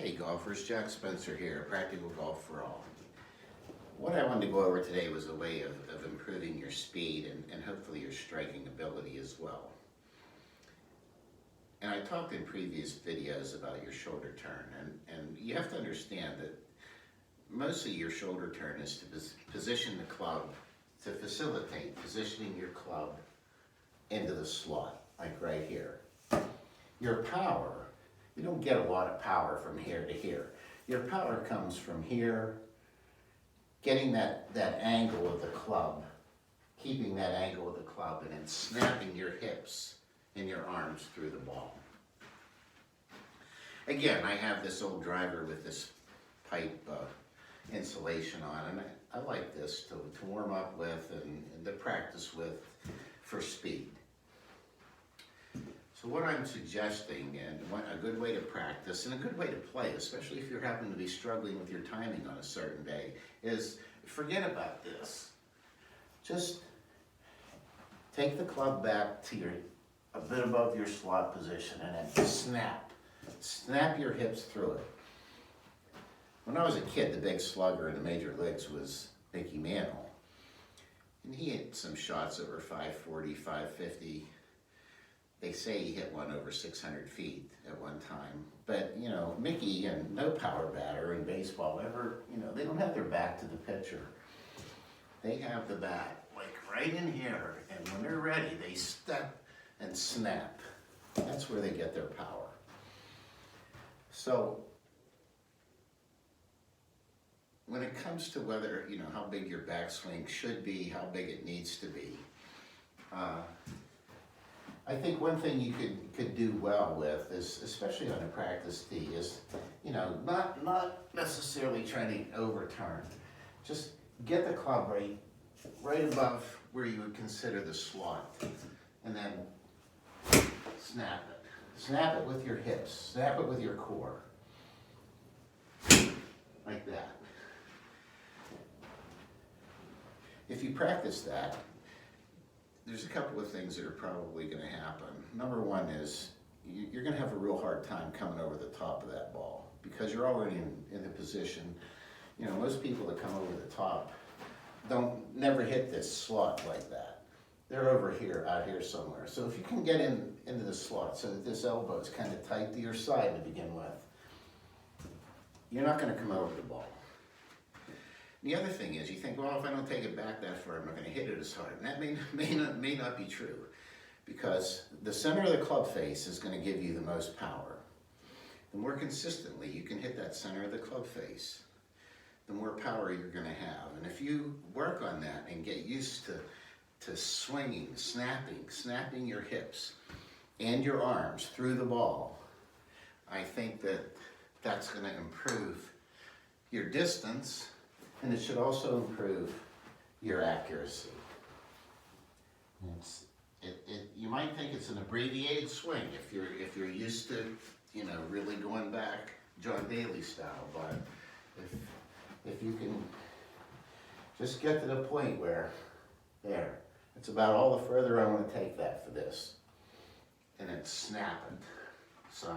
Hey golfers, Jack Spencer here, Practical Golf for All. What I wanted to go over today was a way of improving your speed and hopefully your striking ability as well. And I talked in previous videos about your shoulder turn, and you have to understand that mostly your shoulder turn is to position the club, to facilitate positioning your club into the slot, like right here. Your power, you don't get a lot of power from here to here. Your power comes from here, getting that angle of the club, keeping that angle of the club, and then snapping your hips and your arms through the ball. Again, I have this old driver with this pipe insulation on, and I like this to warm up with and to practice with for speed. So what I'm suggesting, and a good way to practice and a good way to play, especially if you're happening to be struggling with your timing on a certain day, is forget about this. Just take the club back to a bit above your slot position and then snap your hips through it. When I was a kid, the big slugger in the major leagues was Mickey Mantle. And he hit some shots over 540, 550. They say he hit one over 600 feet at one time. But, you know, Mickey and no power batter in baseball ever, they don't have their back to the pitcher. They have the bat, like right in here. And when they're ready, they step and snap. That's where they get their power. So, when it comes to whether, how big your backswing should be, how big it needs to be, I think one thing you could do well with is, especially on a practice tee, is, not necessarily trying to overturn. Just get the club right above where you would consider the slot, and then snap it. Snap it with your hips. Snap it with your core. Like that. If you practice that, there's a couple of things that are probably going to happen. Number one is you're going to have a real hard time coming over the top of that ball because you're already in the position. Most people that come over the top never hit this slot like that. They're over here, out here somewhere. So if you can get into the slot so that this elbow is kind of tight to your side to begin with, you're not going to come over the ball. The other thing is, you think, well, if I don't take it back that far, I'm not going to hit it as hard. And that may not be true, because the center of the club face is going to give you the most power. The more consistently you can hit that center of the club face, the more power you're going to have. And if you work on that and get used to swinging, snapping your hips and your arms through the ball, I think that's going to improve your distance. And it should also improve your accuracy. You might think it's an abbreviated swing if you're used to, really going back John Daly style. But if you can just get to the point where, it's about all the further I want to take that for this, and it's snapping. So.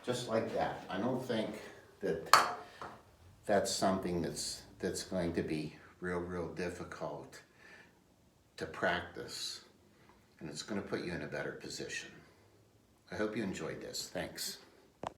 Just like that. I don't think that's something that's going to be real difficult to practice, and it's going to put you in a better position. I hope you enjoyed this. Thanks.